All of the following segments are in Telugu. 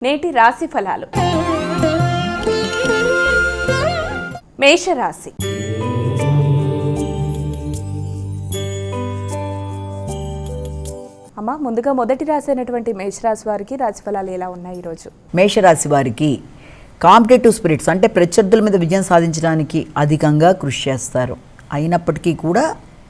నేటి రాశి ఫలాలు. మేషరాశి. అమ్మ, ముందుగా మొదటి రాశి అయినటువంటి మేషరాశి వారికి రాశి ఫలాలు ఎలా ఉన్నాయి ఈరోజు? మేషరాశి వారికి కాంపిటేటివ్ స్పిరిట్స్ అంటే ప్రత్యర్థుల మీద విజయం సాధించడానికి అధికంగా కృషి చేస్తారు. అయినప్పటికీ కూడా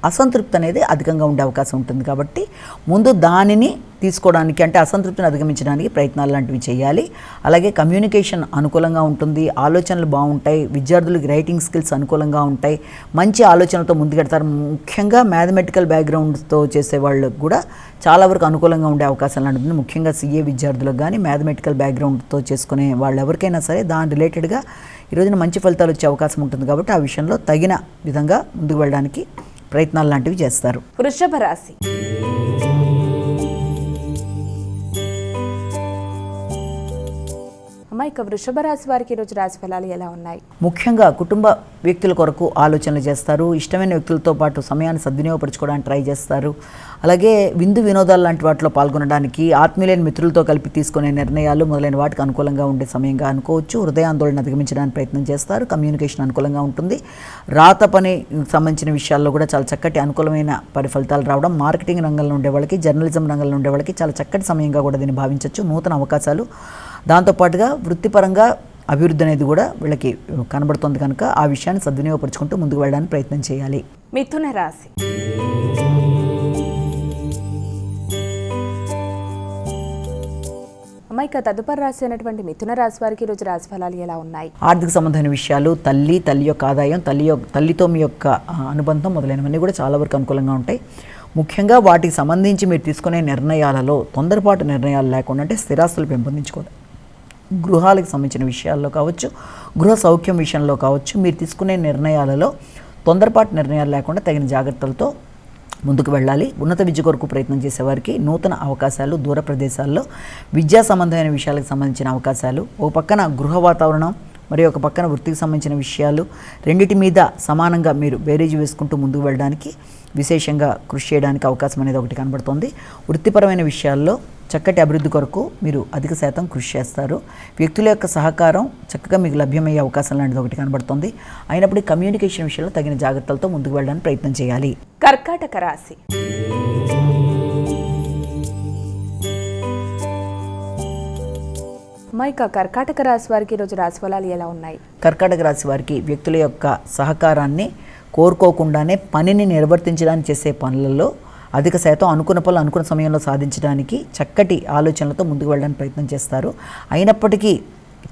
అసంతృప్తి అనేది అధికంగా ఉండే అవకాశం ఉంటుంది. కాబట్టి ముందు దానిని తీసుకోవడానికి అంటే అసంతృప్తిని అధిగమించడానికి ప్రయత్నాలు లాంటివి చేయాలి. అలాగే కమ్యూనికేషన్ అనుకూలంగా ఉంటుంది, ఆలోచనలు బాగుంటాయి, విద్యార్థులకి రైటింగ్ స్కిల్స్ అనుకూలంగా ఉంటాయి, మంచి ఆలోచనలతో ముందుకెడతారు. ముఖ్యంగా మ్యాథమెటికల్ బ్యాక్గ్రౌండ్తో చేసే వాళ్ళకు కూడా చాలా వరకు అనుకూలంగా ఉండే అవకాశం లాంటిది. ముఖ్యంగా CA విద్యార్థులకు కానీ మ్యాథమెటికల్ బ్యాక్గ్రౌండ్తో చేసుకునే వాళ్ళు ఎవరికైనా సరే దాని రిలేటెడ్గా ఈరోజున మంచి ఫలితాలు వచ్చే అవకాశం ఉంటుంది. కాబట్టి ఆ విషయంలో తగిన విధంగా ముందుకు వెళ్ళడానికి ప్రయత్నాలు లాంటివి చేస్తారు. వృషభ రాశి. అమ్మ, ఇక వృషభ రాశి వారికి ఈరోజు రాశి ఫలాలు ఎలా ఉన్నాయి? ముఖ్యంగా కుటుంబ వ్యక్తుల కొరకు ఆలోచనలు చేస్తారు. ఇష్టమైన వ్యక్తులతో పాటు సమయాన్ని సద్వినియోగపరచుకోవడానికి ట్రై చేస్తారు. అలాగే విందు వినోదాలు లాంటి వాటిలో పాల్గొనడానికి, ఆత్మీయులైన మిత్రులతో కలిపి తీసుకునే నిర్ణయాలు మొదలైన వాటికి అనుకూలంగా ఉండే సమయంగా అనుకోవచ్చు. హృదయాందోళన అధిగమించడానికి ప్రయత్నం చేస్తారు. కమ్యూనికేషన్ అనుకూలంగా ఉంటుంది. రాత పని సంబంధించిన విషయాల్లో కూడా చాలా చక్కటి అనుకూలమైన ఫలితాలు రావడం, మార్కెటింగ్ రంగంలో ఉండే వాళ్ళకి, జర్నలిజం రంగంలో ఉండే వాళ్ళకి చాలా చక్కటి సమయంగా కూడా దీన్ని భావించవచ్చు. నూతన అవకాశాలు, దాంతోపాటుగా వృత్తిపరంగా అభివృద్ధి అనేది కూడా వీళ్ళకి కనబడుతుంది. కనుక ఆ విషయాన్ని సద్వినియోగపరుచుకుంటూ ముందుకు వెళ్ళడానికి ప్రయత్నం చేయాలి. మిథున రాశి. అమ్మ, ఇక తదుపరి రాశి అయినటువంటి మిథున రాశి వారికి ఈరోజు రాశి ఫలాలు ఎలా ఉన్నాయి? ఆర్థిక సంబంధమైన విషయాలు, తల్లి యొక్క ఆదాయం, తల్లితో మీ యొక్క అనుబంధం మొదలైనవన్నీ కూడా చాలా వరకు అనుకూలంగా ఉంటాయి. ముఖ్యంగా వాటికి సంబంధించి మీరు తీసుకునే నిర్ణయాలలో తొందరపాటు నిర్ణయాలు లేకుండా అంటే స్థిరాస్తులు పెంపొందించుకోవాలి. గృహాలకు సంబంధించిన విషయాల్లో కావచ్చు, గృహ సౌఖ్యం విషయంలో కావచ్చు, మీరు తీసుకునే నిర్ణయాలలో తొందరపాటు నిర్ణయాలు లేకుండా తగిన జాగ్రత్తలతో ముందుకు వెళ్ళాలి. ఉన్నత విద్య కొరకు ప్రయత్నం చేసేవారికి నూతన అవకాశాలు, దూర ప్రదేశాల్లో విద్యా సంబంధమైన విషయాలకు సంబంధించిన అవకాశాలు, ఓ పక్కన గృహ వాతావరణం మరి ఒక పక్కన వృత్తికి సంబంధించిన విషయాలు, రెండిటి మీద సమానంగా మీరు బేరీజు వేసుకుంటూ ముందుకు వెళ్ళడానికి విశేషంగా కృషి చేయడానికి అవకాశం అనేది ఒకటి కనబడుతుంది. వృత్తిపరమైన విషయాల్లో చక్కటి అభివృద్ధి కొరకు మీరు అధిక శాతం కృషి చేస్తారు. వ్యక్తుల యొక్క సహకారం చక్కగా మీకు లభ్యమయ్యే అవకాశం లాంటిది ఒకటి కనబడుతుంది. అయినప్పటికీ కమ్యూనికేషన్ విషయంలో తగిన జాగ్రత్తలతో ముందుకు వెళ్ళడానికి ప్రయత్నం చేయాలి. కర్కాటక రాశి. ఇక కర్కాటక రాశి వారికి ఈరోజు రాశి ఫలాలు ఎలా ఉన్నాయి? కర్కాటక రాశి వారికి వ్యక్తుల యొక్క సహకారాన్ని కోరుకోకుండానే పనిని నిర్వర్తించడానికి చేసే పనులలో అధిక శాతం అనుకున్న పనులు అనుకున్న సమయంలో సాధించడానికి చక్కటి ఆలోచనలతో ముందుకు వెళ్ళడానికి ప్రయత్నం చేస్తారు. అయినప్పటికీ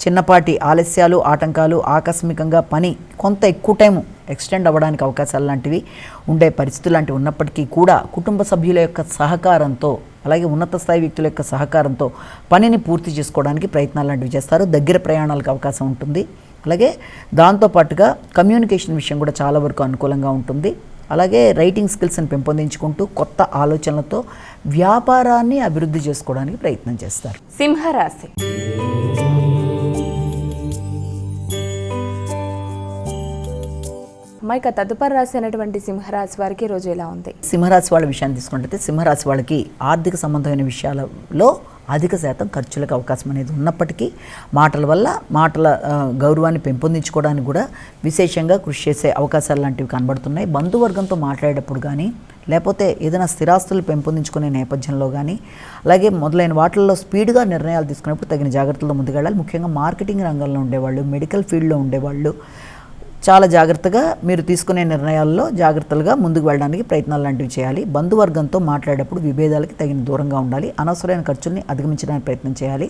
చిన్నపాటి ఆలస్యాలు, ఆటంకాలు, ఆకస్మికంగా పని కొంత ఎక్కువ టైం ఎక్స్టెండ్ అవ్వడానికి అవకాశాలు లాంటివి ఉండే పరిస్థితులు లాంటివి ఉన్నప్పటికీ కూడా కుటుంబ సభ్యుల యొక్క సహకారంతో అలాగే ఉన్నత స్థాయి వ్యక్తుల యొక్క సహకారంతో పనిని పూర్తి చేసుకోవడానికి ప్రయత్నాలు లాంటివి చేస్తారు. దగ్గర ప్రయాణాలకు అవకాశం ఉంటుంది. అలాగే దాంతోపాటుగా కమ్యూనికేషన్ విషయం కూడా చాలా వరకు అనుకూలంగా ఉంటుంది. అలాగే రైటింగ్ స్కిల్స్ని పెంపొందించుకుంటూ కొత్త ఆలోచనలతో వ్యాపారాన్ని అభివృద్ధి చేసుకోవడానికి ప్రయత్నం చేస్తారు. సింహరాశి. ఇక తదుపరి రాశి అయినటువంటి సింహరాశి వారికి రోజు ఎలా ఉంది? సింహరాశి వాళ్ళ విషయాన్ని తీసుకుంటే సింహరాశి వాళ్ళకి ఆర్థిక సంబంధమైన విషయాలలో అధిక శాతం ఖర్చులకు అవకాశం అనేది ఉన్నప్పటికీ మాటల గౌరవాన్ని పెంపొందించుకోవడానికి కూడా విశేషంగా కృషి చేసే అవకాశాలు లాంటివి కనబడుతున్నాయి. బంధువర్గంతో మాట్లాడేటప్పుడు కానీ లేకపోతే ఏదైనా స్థిరాస్తులు పెంపొందించుకునే నేపథ్యంలో కానీ అలాగే మొదలైన వాటిల్లో స్పీడ్గా నిర్ణయాలు తీసుకునేప్పుడు తగిన జాగ్రత్తలతో ముందుకెళ్ళాలి. ముఖ్యంగా మార్కెటింగ్ రంగంలో ఉండేవాళ్ళు, మెడికల్ ఫీల్డ్లో ఉండేవాళ్ళు చాలా జాగ్రత్తగా మీరు తీసుకునే నిర్ణయాల్లో జాగ్రత్తలుగా ముందుకు వెళ్ళడానికి ప్రయత్నాలు లాంటివి చేయాలి. బంధువర్గంతో మాట్లాడేటప్పుడు విభేదాలకి తగిన దూరంగా ఉండాలి. అనవసరమైన ఖర్చుల్ని అధిగమించడానికి ప్రయత్నం చేయాలి.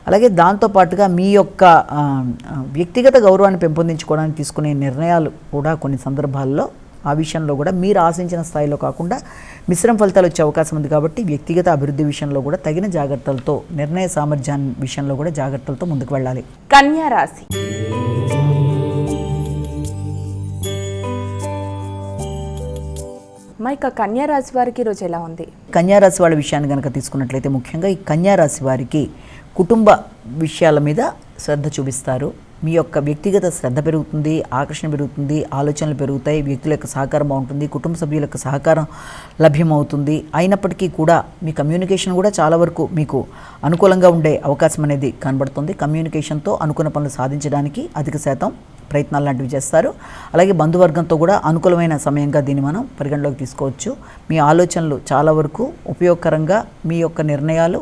అలాగే దాంతోపాటుగా మీ యొక్క వ్యక్తిగత గౌరవాన్ని పెంపొందించుకోవడానికి తీసుకునే నిర్ణయాలు కూడా కొన్ని సందర్భాల్లో ఆ విషయంలో కూడా మీరు ఆశించిన స్థాయిలో కాకుండా మిశ్రమ ఫలితాలు వచ్చే అవకాశం ఉంది. కాబట్టి వ్యక్తిగత అభివృద్ధి విషయంలో కూడా తగిన జాగ్రత్తలతో, నిర్ణయ సామర్థ్యాన్ని విషయంలో కూడా జాగ్రత్తలతో ముందుకు వెళ్ళాలి. కన్యా రాశి. ఇక కన్యా రాశి వారికి ఈరోజు ఎలా ఉంది? కన్యా రాశి వాళ్ళ విషయాన్ని కనుక తీసుకున్నట్లయితే ముఖ్యంగా ఈ కన్యా రాశి వారికి కుటుంబ విషయాల మీద శ్రద్ధ చూపిస్తారు. మీ యొక్క వ్యక్తిగత శ్రద్ధ పెరుగుతుంది, ఆకర్షణ పెరుగుతుంది, ఆలోచనలు పెరుగుతాయి, వ్యక్తుల యొక్క సహకారం బాగుంటుంది, కుటుంబ సభ్యుల యొక్క సహకారం లభ్యమవుతుంది. అయినప్పటికీ కూడా మీ కమ్యూనికేషన్ కూడా చాలా వరకు మీకు అనుకూలంగా ఉండే అవకాశం అనేది కనబడుతుంది. కమ్యూనికేషన్తో అనుకున్న పనులు సాధించడానికి అధిక శాతం ప్రయత్నాలు లాంటివి చేస్తారు. అలాగే బంధువర్గంతో కూడా అనుకూలమైన సమయంగా దీన్ని మనం పరిగణలోకి తీసుకోవచ్చు. మీ ఆలోచనలు చాలా వరకు ఉపయోగకరంగా, మీ యొక్క నిర్ణయాలు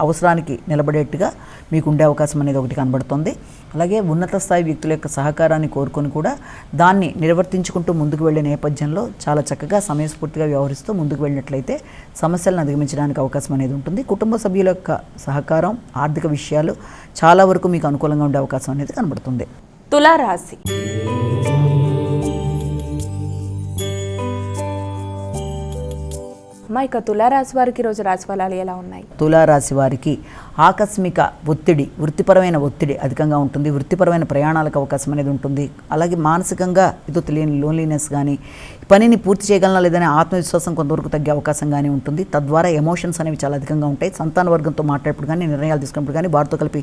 అవసరానికి నిలబడేట్టుగా మీకు ఉండే అవకాశం అనేది ఒకటి కనబడుతుంది. అలాగే ఉన్నత స్థాయి వ్యక్తుల యొక్క సహకారాన్ని కోరుకొని కూడా దాన్ని నిర్వర్తించుకుంటూ ముందుకు వెళ్ళే నేపథ్యంలో చాలా చక్కగా సమయస్ఫూర్తిగా వ్యవహరిస్తూ ముందుకు వెళ్ళినట్లయితే సమస్యలను అధిగమించడానికి అవకాశం అనేది ఉంటుంది. కుటుంబ సభ్యుల యొక్క సహకారం, ఆర్థిక విషయాలు చాలా వరకు మీకు అనుకూలంగా ఉండే అవకాశం అనేది కనబడుతుంది. తులారాశి. ఇక తులారాశి వారికి రోజు రాశి ఫలాలు ఎలా ఉన్నాయి? తులారాశి వారికి ఆకస్మిక ఒత్తిడి, వృత్తిపరమైన ఒత్తిడి అధికంగా ఉంటుంది. వృత్తిపరమైన ప్రయాణాలకు అవకాశం అనేది ఉంటుంది. అలాగే మానసికంగా ఏదో తెలియని లోన్లీనెస్ కానీ, పనిని పూర్తి చేయగలనా లేదనే ఆత్మవిశ్వాసం కొంతవరకు తగ్గే అవకాశం కానీ ఉంటుంది. తద్వారా ఎమోషన్స్ అనేవి చాలా అధికంగా ఉంటాయి. సంతాన వర్గంతో మాట్లాడేప్పుడు కానీ, నిర్ణయాలు తీసుకున్నప్పుడు కానీ, వారితో కలిపి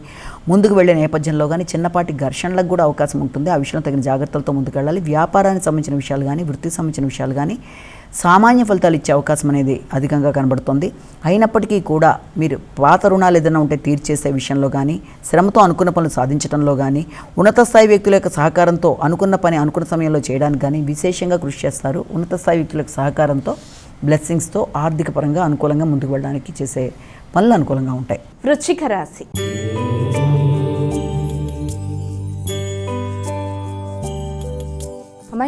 ముందుకు వెళ్ళే నేపథ్యంలో కానీ చిన్నపాటి ఘర్షణలకు కూడా అవకాశం ఉంటుంది. ఆ విషయంలో తగిన జాగ్రత్తలతో ముందుకు వెళ్ళాలి. వ్యాపారానికి సంబంధించిన విషయాలు కానీ, వృత్తికి సంబంధించిన విషయాలు కానీ సామాన్య ఫలితాలు ఇచ్చే అవకాశం అనేది అధికంగా కనబడుతుంది. అయినప్పటికీ కూడా మీరు పాత రుణాలు ఏదైనా ఉంటే తీర్చేసే విషయంలో కానీ, శ్రమతో అనుకున్న పనులు సాధించడంలో కానీ, ఉన్నత స్థాయి వ్యక్తుల యొక్క సహకారంతో అనుకున్న పని అనుకున్న సమయంలో చేయడానికి కానీ విశేషంగా కృషి చేస్తారు. ఉన్నత స్థాయి వ్యక్తుల యొక్క సహకారంతో, బ్లెస్సింగ్స్తో ఆర్థిక పరంగా అనుకూలంగా ముందుకు వెళ్ళడానికి చేసే పనులు అనుకూలంగా ఉంటాయి. వృశ్చిక రాశి.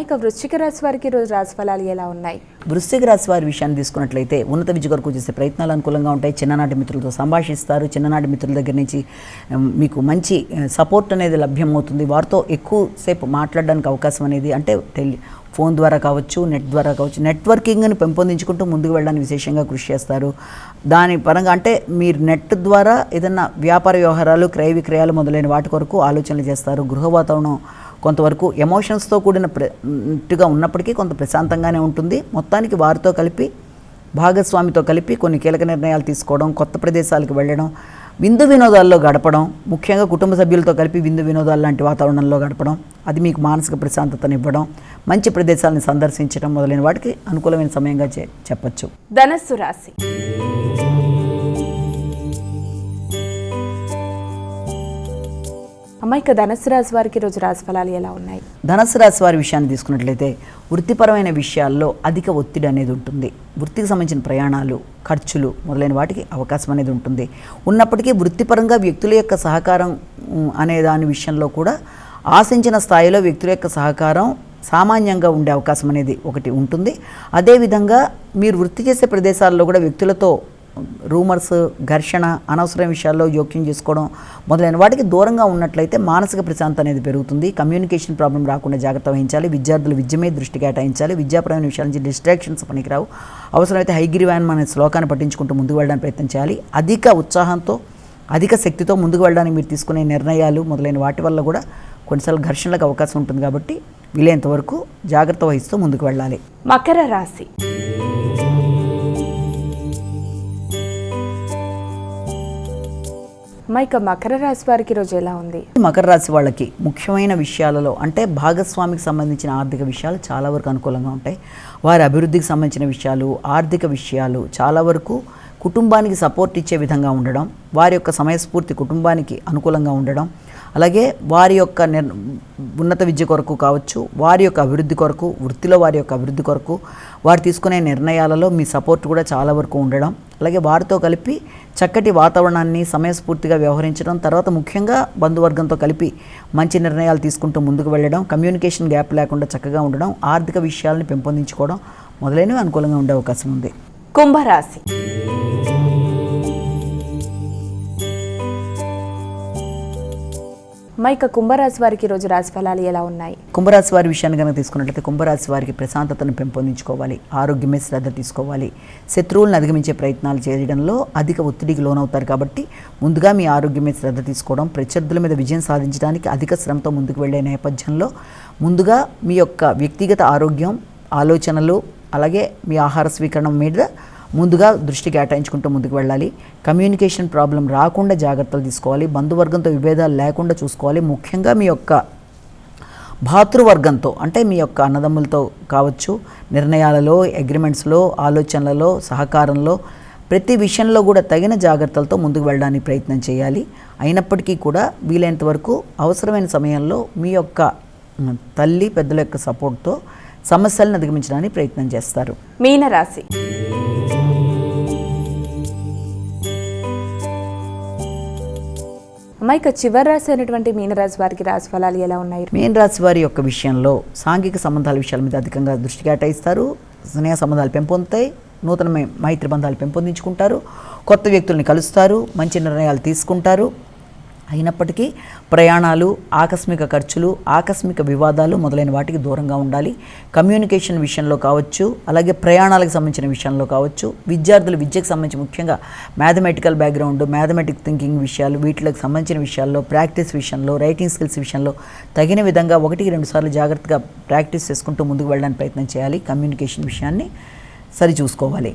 ఇక వృశ్చిక రాశి వారికి రోజు రాశి ఫలాలు ఎలా ఉన్నాయి? వృశ్చిక రాశి వారి విషయాన్ని తీసుకున్నట్లయితే ఉన్నత విద్య కొరకు చేసే ప్రయత్నాలు అనుకూలంగా ఉంటాయి. చిన్ననాటి మిత్రులతో సంభాషిస్తారు. చిన్ననాటి మిత్రుల దగ్గర నుంచి మీకు మంచి సపోర్ట్ అనేది లభ్యమవుతుంది. వారితో ఎక్కువసేపు మాట్లాడడానికి అవకాశం అనేది, అంటే ఫోన్ ద్వారా కావచ్చు, నెట్ ద్వారా కావచ్చు, నెట్వర్కింగ్ని పెంపొందించుకుంటూ ముందుకు వెళ్ళడానికి విశేషంగా కృషి చేస్తారు. దాని పరంగా అంటే మీరు నెట్ ద్వారా ఏదన్నా వ్యాపార వ్యవహారాలు, క్రయ విక్రయాలు మొదలైన వాటి కొరకు ఆలోచనలు చేస్తారు. గృహ వాతావరణం కొంతవరకు ఎమోషన్స్తో కూడినట్టుగా ఉన్నప్పటికీ కొంత ప్రశాంతంగానే ఉంటుంది. మొత్తానికి వారితో కలిపి, భాగస్వామితో కలిపి కొన్ని కీలక నిర్ణయాలు తీసుకోవడం, కొత్త ప్రదేశాలకు వెళ్ళడం, విందు వినోదాల్లో గడపడం, ముఖ్యంగా కుటుంబ సభ్యులతో కలిపి విందు వినోదాలు లాంటి వాతావరణంలో గడపడం, అది మీకు మానసిక ప్రశాంతతను ఇవ్వడం, మంచి ప్రదేశాలను సందర్శించడం మొదలైన వాటికి అనుకూలమైన సమయంగా చెప్పచ్చు. ధనస్సు రాశి. ఇక ధనుసు రాశి వారికి రోజు రాశి ఫలాలు ఎలా ఉన్నాయి? ధనుసు రాశి వారి విషయాన్ని తీసుకున్నట్లయితే వృత్తిపరమైన విషయాల్లో అధిక ఒత్తిడి అనేది ఉంటుంది. వృత్తికి సంబంధించిన ప్రయాణాలు, ఖర్చులు మొదలైన వాటికి అవకాశం అనేది ఉంటుంది. ఉన్నప్పటికీ వృత్తిపరంగా వ్యక్తుల యొక్క సహకారం అనే దాని విషయంలో కూడా ఆశించిన స్థాయిలో వ్యక్తుల యొక్క సహకారం సామాన్యంగా ఉండే అవకాశం అనేది ఒకటి ఉంటుంది. అదేవిధంగా మీరు వృత్తి చేసే ప్రదేశాల్లో కూడా వ్యక్తులతో రూమర్స్, ఘర్షణ, అనవసరమైన విషయాల్లో జోక్యం చేసుకోవడం మొదలైన వాటికి దూరంగా ఉన్నట్లయితే మానసిక ప్రశాంతత అనేది పెరుగుతుంది. కమ్యూనికేషన్ ప్రాబ్లం రాకుండా జాగ్రత్త వహించాలి. విద్యార్థులు విద్య మీద దృష్టి కేటాయించాలి. విద్యాపరమైన విషయాల నుంచి డిస్ట్రాక్షన్స్ పనికిరావు. అవసరమైతే హైగ్రీవాన్ అనే శ్లోకాన్ని పఠించుకుంటూ ముందుకు వెళ్ళడానికి ప్రయత్నం చేయాలి. అధిక ఉత్సాహంతో, అధిక శక్తితో ముందుకు వెళ్ళడానికి మీరు తీసుకునే నిర్ణయాలు మొదలైన వాటి వల్ల కూడా కొన్నిసార్లు ఘర్షణలకు అవకాశం ఉంటుంది. కాబట్టి వీలైనంత వరకు జాగ్రత్త వహిస్తూ ముందుకు వెళ్ళాలి. మకర రాశి. ఇక మకర రాశి వారికి రోజు ఎలా ఉంది? మకర రాశి వాళ్ళకి ముఖ్యమైన విషయాలలో అంటే భాగస్వామికి సంబంధించిన ఆర్థిక విషయాలు చాలా వరకు అనుకూలంగా ఉంటాయి. వారి అభివృద్ధికి సంబంధించిన విషయాలు, ఆర్థిక విషయాలు చాలా వరకు కుటుంబానికి సపోర్ట్ ఇచ్చే విధంగా ఉండడం, వారి యొక్క సమయస్ఫూర్తి కుటుంబానికి అనుకూలంగా ఉండడం, అలాగే వారి యొక్క ఉన్నత విద్య కొరకు కావచ్చు, వారి యొక్క అభివృద్ధి కొరకు, వృత్తిలో వారి యొక్క అభివృద్ధి కొరకు వారు తీసుకునే నిర్ణయాలలో మీ సపోర్ట్ కూడా చాలా వరకు ఉండడం, అలాగే వారితో కలిపి చక్కటి వాతావరణాన్ని సమయస్ఫూర్తిగా వ్యవహరించడం, తర్వాత ముఖ్యంగా బంధువర్గంతో కలిపి మంచి నిర్ణయాలు తీసుకుంటూ ముందుకు వెళ్ళడం, కమ్యూనికేషన్ గ్యాప్ లేకుండా చక్కగా ఉండడం, ఆర్థిక విషయాలను పెంపొందించుకోవడం మొదలైనవి అనుకూలంగా ఉండే అవకాశం ఉంది. కుంభరాశి. ఇక కుంభరాశి వారికి రోజు రాశి ఫలాలు ఎలా ఉన్నాయి? కుంభరాశి వారి విషయాన్ని కనుక తీసుకున్నట్లయితే కుంభరాశి వారికి ప్రశాంతతను పెంపొందించుకోవాలి. ఆరోగ్యమే శ్రద్ధ తీసుకోవాలి. శత్రువులను అధిగమించే ప్రయత్నాలు చేయడంలో అధిక ఒత్తిడికి లోనవుతారు. కాబట్టి ముందుగా మీ ఆరోగ్యమే శ్రద్ధ తీసుకోవడం, ప్రత్యర్థుల మీద విజయం సాధించడానికి అధిక శ్రమతో ముందుకు వెళ్ళే నేపథ్యంలో ముందుగా మీ యొక్క వ్యక్తిగత ఆరోగ్యం, ఆలోచనలు, అలాగే మీ ఆహార స్వీకరణ మీద ముందుగా దృష్టి కేటాయించుకుంటూ ముందుకు వెళ్ళాలి. కమ్యూనికేషన్ ప్రాబ్లం రాకుండా జాగ్రత్తలు తీసుకోవాలి. బంధువర్గంతో విభేదాలు లేకుండా చూసుకోవాలి. ముఖ్యంగా మీ యొక్క భాతృవర్గంతో అంటే మీ యొక్క అన్నదమ్ములతో కావచ్చు, నిర్ణయాలలో, అగ్రిమెంట్స్లో, ఆలోచనలలో, సహకారంలో ప్రతి విషయంలో కూడా తగిన జాగ్రత్తలతో ముందుకు వెళ్ళడానికి ప్రయత్నం చేయాలి. అయినప్పటికీ కూడా వీలైనంత వరకు అవసరమైన సమయంలో మీ యొక్క తల్లి పెద్దల యొక్క సపోర్ట్తో సమస్యలను అధిగమించడానికి ప్రయత్నం చేస్తారు. మీనరాశి. అమ్మాయిక చివరి రాశి అయినటువంటి మీనరాశి వారికి రాశి ఫలాలు ఎలా ఉన్నాయి? మీనరాశి వారి యొక్క విషయంలో సాంఘిక సంబంధాల విషయాల మీద అధికంగా దృష్టి కేటాయిస్తారు. స్నేహ సంబంధాలు పెంపొందుతాయి. నూతన మైత్రి బంధాలు పెంపొందించుకుంటారు. కొత్త వ్యక్తుల్ని కలుస్తారు. మంచి నిర్ణయాలు తీసుకుంటారు. అయినప్పటికీ ప్రయాణాలు, ఆకస్మిక ఖర్చులు, ఆకస్మిక వివాదాలు మొదలైన వాటికి దూరంగా ఉండాలి. కమ్యూనికేషన్ విషయంలో కావచ్చు, అలాగే ప్రయాణాలకు సంబంధించిన విషయంలో కావచ్చు, విద్యార్థులు విద్యకు సంబంధించి ముఖ్యంగా మ్యాథమెటికల్ బ్యాక్గ్రౌండ్, మ్యాథమెటిక్ థింకింగ్ విషయాలు, వీటికి సంబంధించిన విషయాల్లో, ప్రాక్టీస్ విషయంలో, రైటింగ్ స్కిల్స్ విషయంలో తగిన విధంగా 1-2 సార్లు జాగ్రత్తగా ప్రాక్టీస్ చేసుకుంటూ ముందుకు వెళ్ళడానికి ప్రయత్నం చేయాలి. కమ్యూనికేషన్ విషయాన్ని సరిచూసుకోవాలి.